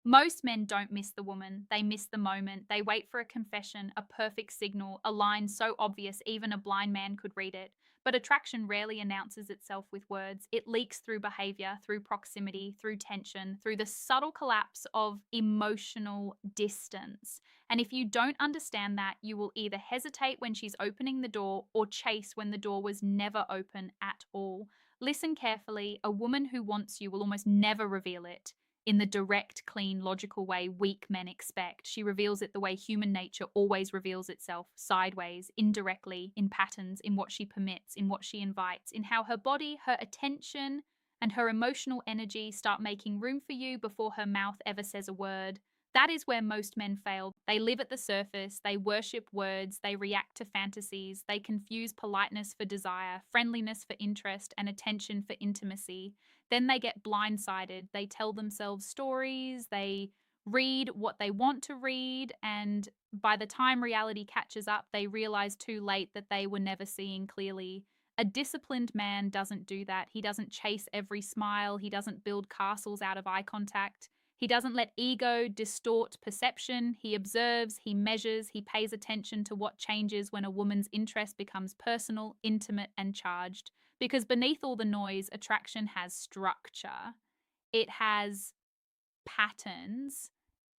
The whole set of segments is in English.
Most men don't miss the woman, they miss the moment. They wait for a confession, a perfect signal, a line so obvious even a blind man could read it. But attraction rarely announces itself with words. It leaks through behavior, through proximity, through tension, through the subtle collapse of emotional distance. And if you don't understand that, you will either hesitate when she's opening the door or chase when the door was never open at all. Listen carefully. A woman who wants you will almost never reveal it in the direct, clean, logical way weak men expect. She reveals it the way human nature always reveals itself, sideways, indirectly, in patterns, in what she permits, in what she invites, in how her body, her attention, and her emotional energy start making room for you before her mouth ever says a word. That is where most men fail. They live at the surface, they worship words, they react to fantasies, they confuse politeness for desire, friendliness for interest, and attention for intimacy. Then they get blindsided. They tell themselves stories, they read what they want to read, and by the time reality catches up, they realize too late that they were never seeing clearly. A disciplined man doesn't do that. He doesn't chase every smile, he doesn't build castles out of eye contact. He doesn't let ego distort perception. He observes, he measures, he pays attention to what changes when a woman's interest becomes personal, intimate, and charged. Because beneath all the noise, attraction has structure, it has patterns.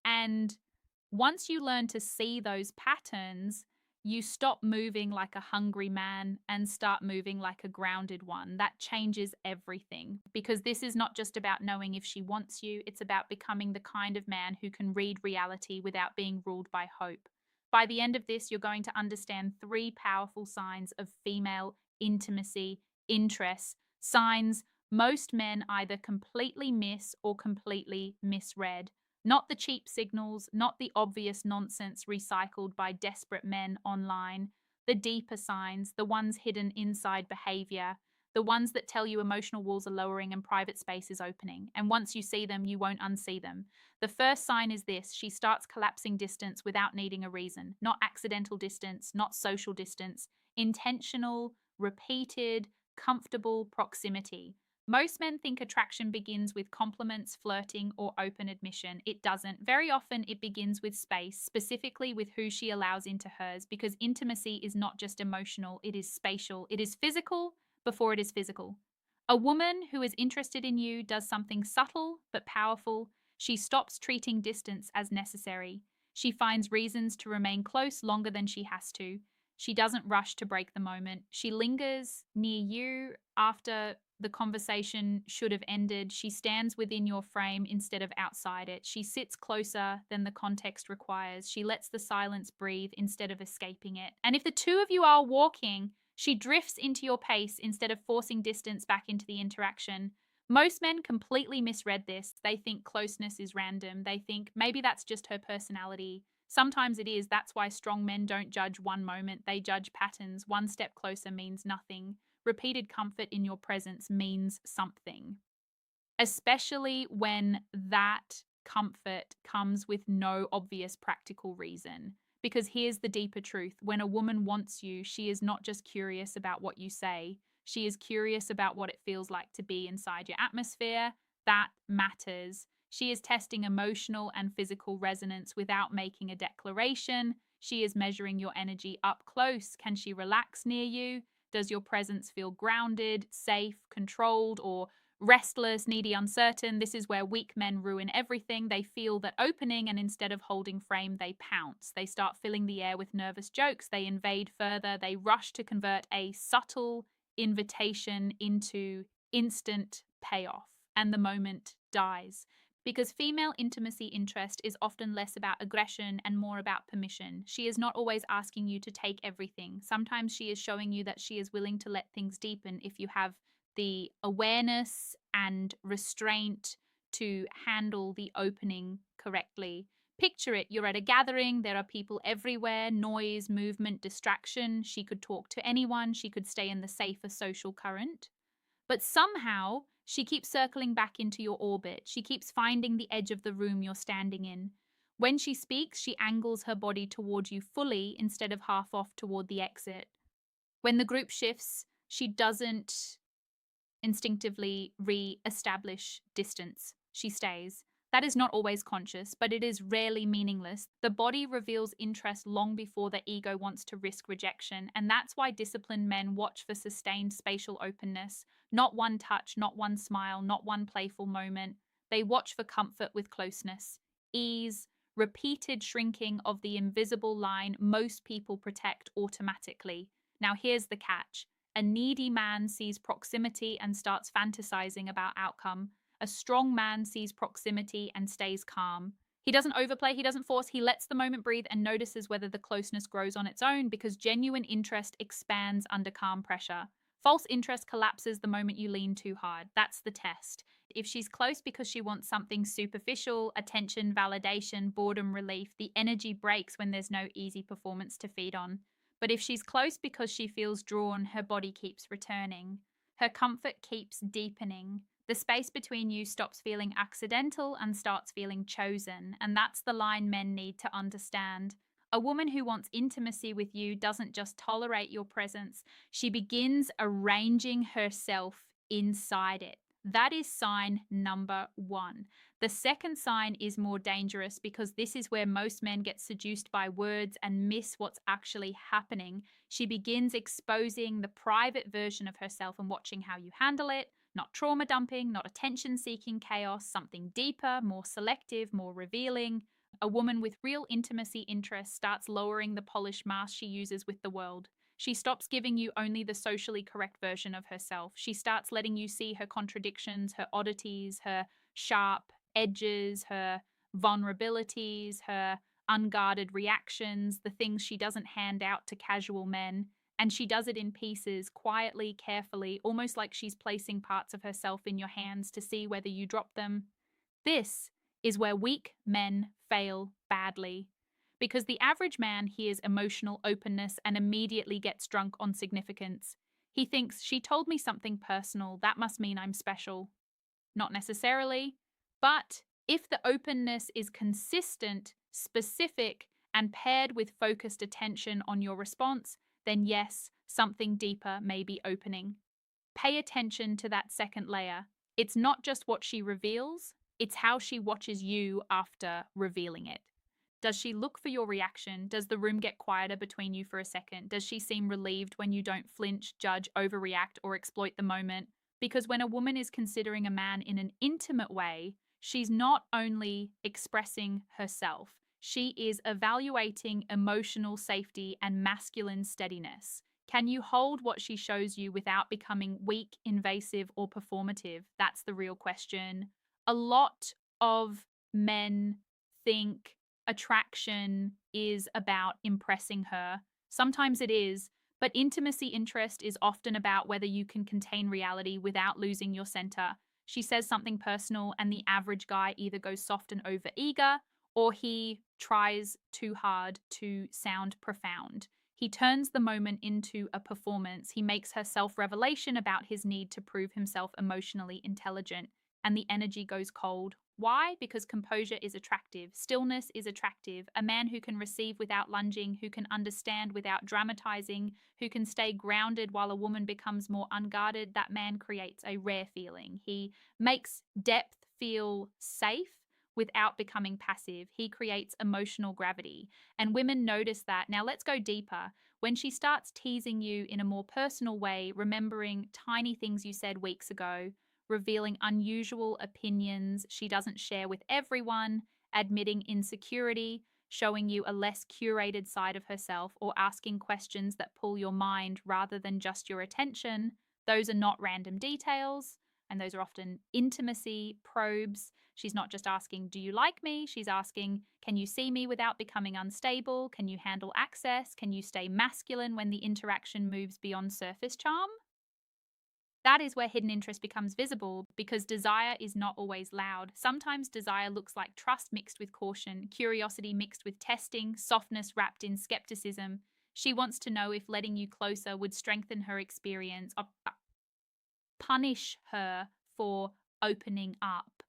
And once you learn to see those patterns, you stop moving like a hungry man and start moving like a grounded one. That changes everything because this is not just about knowing if she wants you, it's about becoming the kind of man who can read reality without being ruled by hope. By the end of this, you're going to understand three powerful signs of female intimacy, interest, signs most men either completely miss or completely misread. Not the cheap signals, not the obvious nonsense recycled by desperate men online. The deeper signs, the ones hidden inside behavior, the ones that tell you emotional walls are lowering and private space is opening. And once you see them, you won't unsee them. The first sign is this: she starts collapsing distance without needing a reason. Not accidental distance, not social distance, intentional, repeated, comfortable proximity. Most men think attraction begins with compliments, flirting, or open admission. It doesn't. Very often, it begins with space, specifically with who she allows into hers, because intimacy is not just emotional, it is spatial. It is physical before it is physical. A woman who is interested in you does something subtle but powerful. She stops treating distance as necessary. She finds reasons to remain close longer than she has to. She doesn't rush to break the moment. She lingers near you after the conversation should have ended. She stands within your frame instead of outside it. She sits closer than the context requires. She lets the silence breathe instead of escaping it. And if the two of you are walking, she drifts into your pace instead of forcing distance back into the interaction. Most men completely misread this. They think closeness is random. They think maybe that's just her personality. Sometimes it is. That's why strong men don't judge one moment, they judge patterns. One step closer means nothing. Repeated comfort in your presence means something, especially when that comfort comes with no obvious practical reason. Because here's the deeper truth: when a woman wants you, she is not just curious about what you say, she is curious about what it feels like to be inside your atmosphere. That matters. She is testing emotional and physical resonance without making a declaration. She is measuring your energy up close. Can she relax near you? Does your presence feel grounded, safe, controlled, or restless, needy, uncertain? This is where weak men ruin everything. They feel that opening, and instead of holding frame, they pounce. They start filling the air with nervous jokes. They invade further. They rush to convert a subtle invitation into instant payoff, and the moment dies. Because female intimacy interest is often less about aggression and more about permission. She is not always asking you to take everything. Sometimes she is showing you that she is willing to let things deepen if you have the awareness and restraint to handle the opening correctly. Picture it: you're at a gathering, there are people everywhere, noise, movement, distraction. She could talk to anyone, she could stay in the safer social current. But somehow, she keeps circling back into your orbit. She keeps finding the edge of the room you're standing in. When she speaks, she angles her body toward you fully instead of half off toward the exit. When the group shifts, she doesn't instinctively re establish distance. She stays. That is not always conscious, but it is rarely meaningless. The body reveals interest long before the ego wants to risk rejection, and that's why disciplined men watch for sustained spatial openness. Not one touch, not one smile, not one playful moment. They watch for comfort with closeness, ease, repeated shrinking of the invisible line most people protect automatically. Now, here's the catch. A needy man sees proximity and starts fantasizing about outcome. A strong man sees proximity and stays calm. He doesn't overplay, he doesn't force, he lets the moment breathe and notices whether the closeness grows on its own because genuine interest expands under calm pressure. False interest collapses the moment you lean too hard. That's the test. If she's close because she wants something superficial, attention, validation, boredom relief, the energy breaks when there's no easy performance to feed on. But if she's close because she feels drawn, her body keeps returning. Her comfort keeps deepening. The space between you stops feeling accidental and starts feeling chosen, and that's the line men need to understand. A woman who wants intimacy with you doesn't just tolerate your presence, she begins arranging herself inside it. That is sign number one. The second sign is more dangerous because this is where most men get seduced by words and miss what's actually happening. She begins exposing the private version of herself and watching how you handle it. Not trauma dumping, not attention seeking chaos, something deeper, more selective, more revealing. A woman with real intimacy interests starts lowering the polished mask she uses with the world. She stops giving you only the socially correct version of herself. She starts letting you see her contradictions, her oddities, her sharp edges, her vulnerabilities, her unguarded reactions, the things she doesn't hand out to casual men. And she does it in pieces, quietly, carefully, almost like she's placing parts of herself in your hands to see whether you drop them. This is where weak men fail badly. Because the average man hears emotional openness and immediately gets drunk on significance. He thinks, she told me something personal, that must mean I'm special. Not necessarily, but if the openness is consistent, specific, and paired with focused attention on your response, then yes, something deeper may be opening. Pay attention to that second layer. It's not just what she reveals, it's how she watches you after revealing it. Does she look for your reaction? Does the room get quieter between you for a second? Does she seem relieved when you don't flinch, judge, overreact, or exploit the moment? Because when a woman is considering a man in an intimate way, she's not only expressing herself, she is evaluating emotional safety and masculine steadiness. Can you hold what she shows you without becoming weak, invasive, or performative? That's the real question. A lot of men think attraction is about impressing her. Sometimes it is, but intimacy interest is often about whether you can contain reality without losing your center. She says something personal, and the average guy either goes soft and overeager, or he tries too hard to sound profound. He turns the moment into a performance. He makes her self revelation about his need to prove himself emotionally intelligent, and the energy goes cold. Why? Because composure is attractive, stillness is attractive. A man who can receive without lunging, who can understand without dramatizing, who can stay grounded while a woman becomes more unguarded, that man creates a rare feeling. He makes depth feel safe without becoming passive. He creates emotional gravity. And women notice that. Now let's go deeper. When she starts teasing you in a more personal way, remembering tiny things you said weeks ago, revealing unusual opinions she doesn't share with everyone, admitting insecurity, showing you a less curated side of herself, or asking questions that pull your mind rather than just your attention, those are not random details, and those are often intimacy probes. She's not just asking, do you like me? She's asking, can you see me without becoming unstable? Can you handle access? Can you stay masculine when the interaction moves beyond surface charm? That is where hidden interest becomes visible because desire is not always loud. Sometimes desire looks like trust mixed with caution, curiosity mixed with testing, softness wrapped in skepticism. She wants to know if letting you closer would strengthen her experience or punish her for opening up.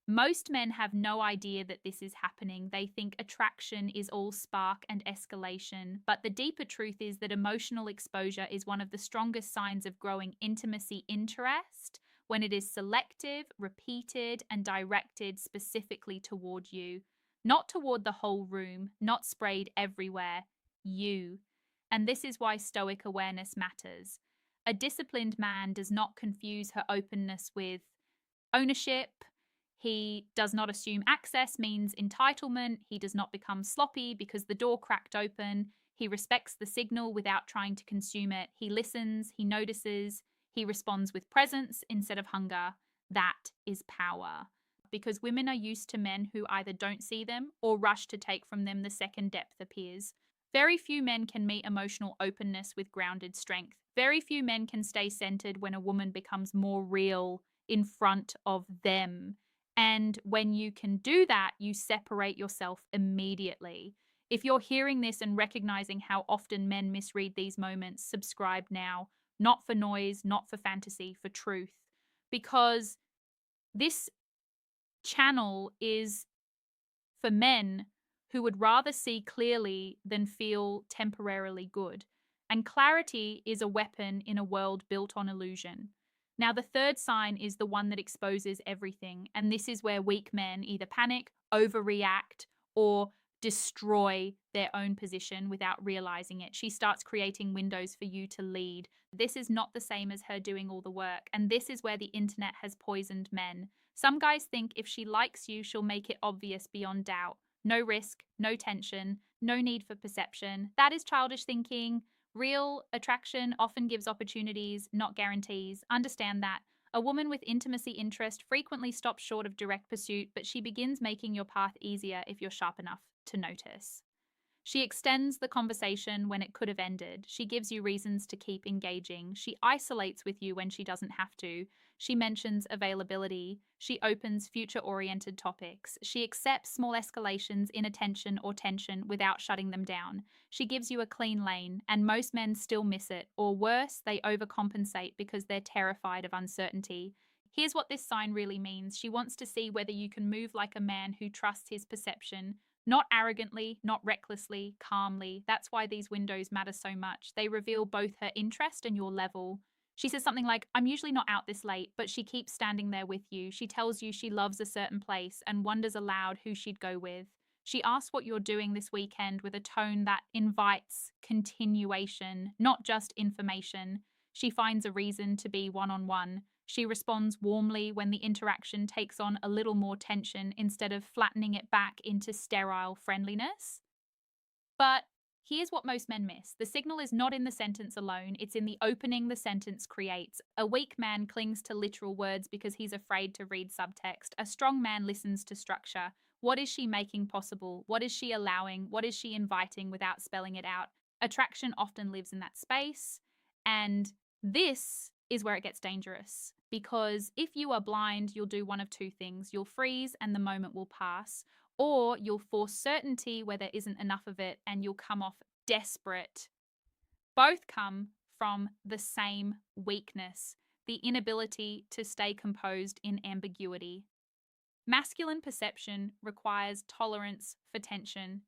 Most men have no idea that this is happening. They think attraction is all spark and escalation. But the deeper truth is that emotional exposure is one of the strongest signs of growing intimacy interest. when it is selective, repeated, and directed specifically toward you, not toward the whole room, not sprayed everywhere, you. And this is why stoic awareness matters. A disciplined man does not confuse her openness with ownership. He does not assume access means entitlement. He does not become sloppy because the door cracked open. He respects the signal without trying to consume it. He listens, he notices, he responds with presence instead of hunger. That is power. Because women are used to men who either don't see them or rush to take from them the second depth appears. Very few men can meet emotional openness with grounded strength. Very few men can stay centered when a woman becomes more real in front of them. And when you can do that, you separate yourself immediately. If you're hearing this and recognizing how often men misread these moments, subscribe now. Not for noise, not for fantasy, for truth. Because this channel is for men who would rather see clearly than feel temporarily good. And clarity is a weapon in a world built on illusion. Now, the third sign is the one that exposes everything. And this is where weak men either panic, overreact, or destroy their own position without realizing it. She starts creating windows for you to lead. This is not the same as her doing all the work. And this is where the internet has poisoned men. Some guys think if she likes you, she'll make it obvious beyond doubt. No risk, no tension, no need for perception. That is childish thinking. Real attraction often gives opportunities, not guarantees. Understand that. A woman with intimacy interest frequently stops short of direct pursuit, but she begins making your path easier if you're sharp enough to notice. She extends the conversation when it could have ended. She gives you reasons to keep engaging. She isolates with you when she doesn't have to. She mentions availability. She opens future-oriented topics. She accepts small escalations in attention or tension without shutting them down. She gives you a clean lane, and most men still miss it, or worse, they overcompensate because they're terrified of uncertainty. Here's what this sign really means. She wants to see whether you can move like a man who trusts his perception, not arrogantly, not recklessly, calmly. That's why these windows matter so much. They reveal both her interest and your level. She says something like, I'm usually not out this late, but she keeps standing there with you. She tells you she loves a certain place and wonders aloud who she'd go with. She asks what you're doing this weekend with a tone that invites continuation, not just information. She finds a reason to be one-on-one. She responds warmly when the interaction takes on a little more tension instead of flattening it back into sterile friendliness. But here's what most men miss. The signal is not in the sentence alone, it's in the opening the sentence creates. A weak man clings to literal words because he's afraid to read subtext. A strong man listens to structure. What is she making possible? What is she allowing? What is she inviting without spelling it out? Attraction often lives in that space, and this is where it gets dangerous. Because if you are blind, you'll do one of two things. You'll freeze and the moment will pass, or you'll force certainty where there isn't enough of it and you'll come off desperate. Both come from the same weakness, the inability to stay composed in ambiguity. Masculine perception requires tolerance for tension.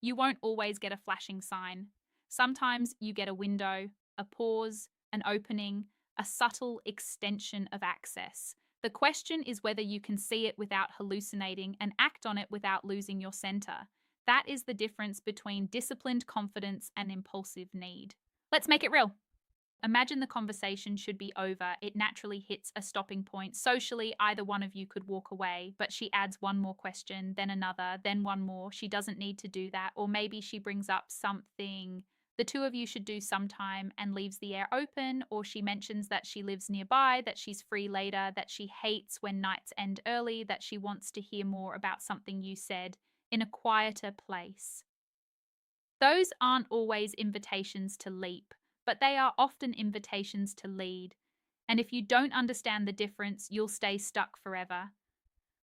You won't always get a flashing sign. Sometimes you get a window, a pause, an opening, a subtle extension of access. The question is whether you can see it without hallucinating and act on it without losing your center. That is the difference between disciplined confidence and impulsive need. Let's make it real. Imagine the conversation should be over. It naturally hits a stopping point. Socially, either one of you could walk away, but she adds one more question, then another, then one more. She doesn't need to do that. Or maybe she brings up something the two of you should do sometime and leaves the air open, or she mentions that she lives nearby, that she's free later, that she hates when nights end early, that she wants to hear more about something you said in a quieter place. Those aren't always invitations to leap, but they are often invitations to lead. And if you don't understand the difference, you'll stay stuck forever.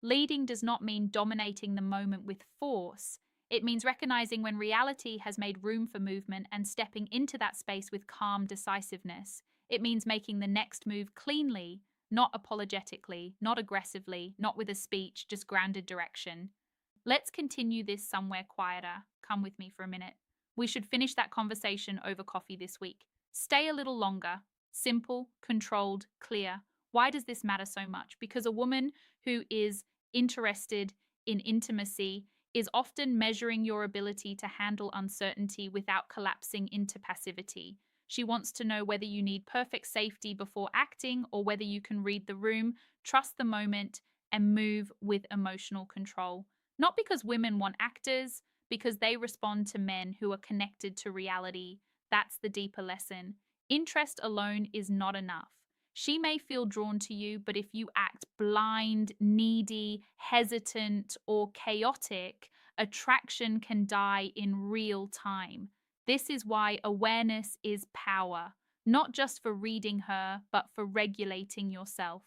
Leading does not mean dominating the moment with force. It means recognizing when reality has made room for movement and stepping into that space with calm decisiveness. It means making the next move cleanly, not apologetically, not aggressively, not with a speech, just grounded direction. Let's continue this somewhere quieter. Come with me for a minute. We should finish that conversation over coffee this week. Stay a little longer. Simple, controlled, clear. Why does this matter so much? Because a woman who is interested in intimacy is often measuring your ability to handle uncertainty without collapsing into passivity. She wants to know whether you need perfect safety before acting or whether you can read the room, trust the moment, and move with emotional control. Not because women want actors, because they respond to men who are connected to reality. That's the deeper lesson. Interest alone is not enough. She may feel drawn to you, but if you act blind, needy, hesitant, or chaotic, attraction can die in real time. This is why awareness is power, not just for reading her, but for regulating yourself.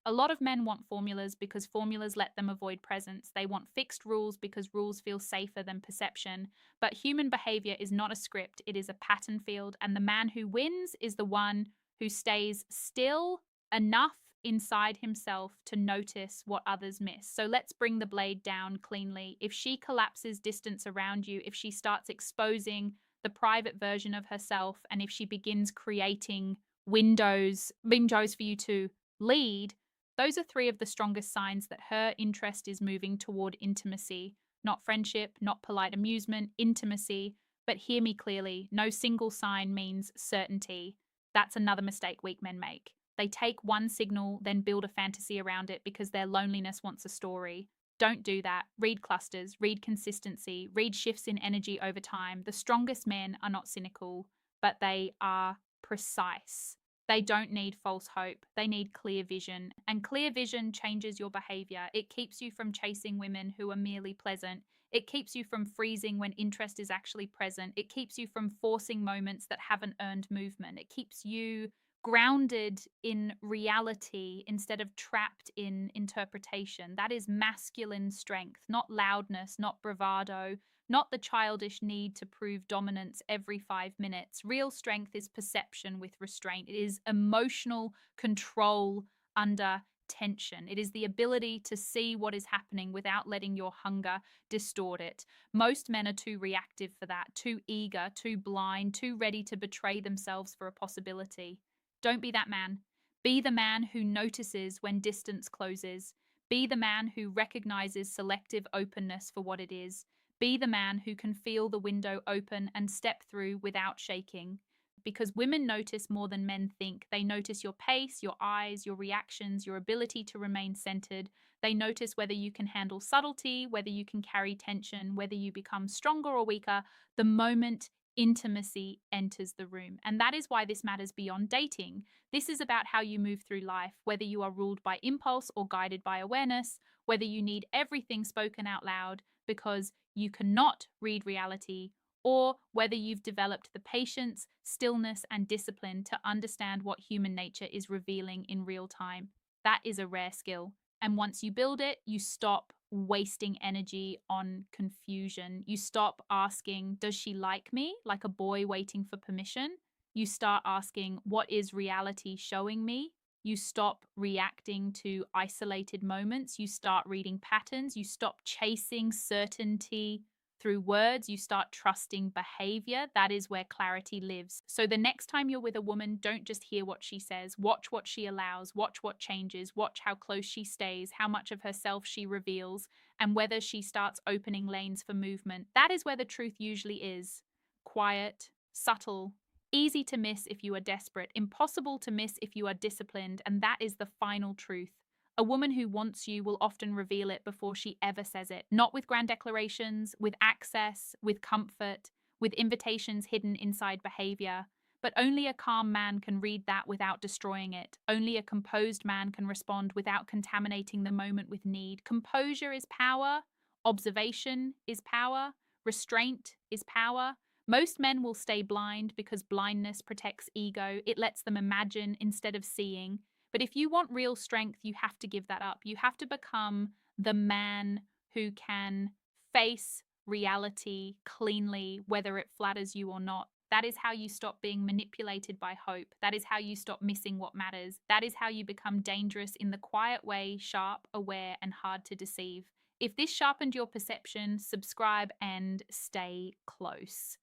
A lot of men want formulas because formulas let them avoid presence. They want fixed rules because rules feel safer than perception. But human behavior is not a script, it is a pattern field. And the man who wins is the one who stays still enough inside himself to notice what others miss. So let's bring the blade down cleanly. If she collapses distance around you, if she starts exposing the private version of herself, and if she begins creating windows for you to lead, those are three of the strongest signs that her interest is moving toward intimacy, not friendship, not polite amusement, intimacy. But hear me clearly, no single sign means certainty. That's another mistake weak men make. They take one signal, then build a fantasy around it because their loneliness wants a story. Don't do that. Read clusters, read consistency, read shifts in energy over time. The strongest men are not cynical, but they are precise. They don't need false hope. They need clear vision. And clear vision changes your behavior. It keeps you from chasing women who are merely pleasant. It keeps you from freezing when interest is actually present. It keeps you from forcing moments that haven't earned movement. It keeps you grounded in reality instead of trapped in interpretation. That is masculine strength, not loudness, not bravado, not the childish need to prove dominance every 5 minutes. Real strength is perception with restraint, it is emotional control under tension. It is the ability to see what is happening without letting your hunger distort it. Most men are too reactive for that, too eager, too blind, too ready to betray themselves for a possibility. Don't be that man. Be the man who notices when distance closes. Be the man who recognizes selective openness for what it is. Be the man who can feel the window open and step through without shaking. Because women notice more than men think. They notice your pace, your eyes, your reactions, your ability to remain centered. They notice whether you can handle subtlety, whether you can carry tension, whether you become stronger or weaker the moment intimacy enters the room. And that is why this matters beyond dating. This is about how you move through life, whether you are ruled by impulse or guided by awareness, whether you need everything spoken out loud because you cannot read reality, or whether you've developed the patience, stillness, and discipline to understand what human nature is revealing in real time. That is a rare skill. And once you build it, you stop wasting energy on confusion. You stop asking, does she like me? Like a boy waiting for permission. You start asking, what is reality showing me? You stop reacting to isolated moments. You start reading patterns. You stop chasing certainty through words. You start trusting behavior. That is where clarity lives. So the next time you're with a woman, don't just hear what she says. Watch what she allows. Watch what changes. Watch how close she stays, how much of herself she reveals, and whether she starts opening lanes for movement. That is where the truth usually is. Quiet, subtle, easy to miss if you are desperate, impossible to miss if you are disciplined, and that is the final truth. A woman who wants you will often reveal it before she ever says it, not with grand declarations, with access, with comfort, with invitations hidden inside behavior. But only a calm man can read that without destroying it. Only a composed man can respond without contaminating the moment with need. Composure is power, observation is power, restraint is power. Most men will stay blind because blindness protects ego. It lets them imagine instead of seeing. But if you want real strength, you have to give that up. You have to become the man who can face reality cleanly, whether it flatters you or not. That is how you stop being manipulated by hope. That is how you stop missing what matters. That is how you become dangerous in the quiet way, sharp, aware, and hard to deceive. If this sharpened your perception, subscribe and stay close.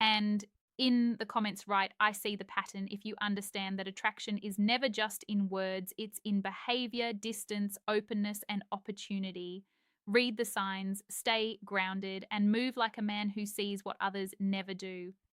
And In the comments, write, I see the pattern if you understand that attraction is never just in words, it's in behavior, distance, openness, and opportunity. Read the signs, stay grounded, and move like a man who sees what others never do.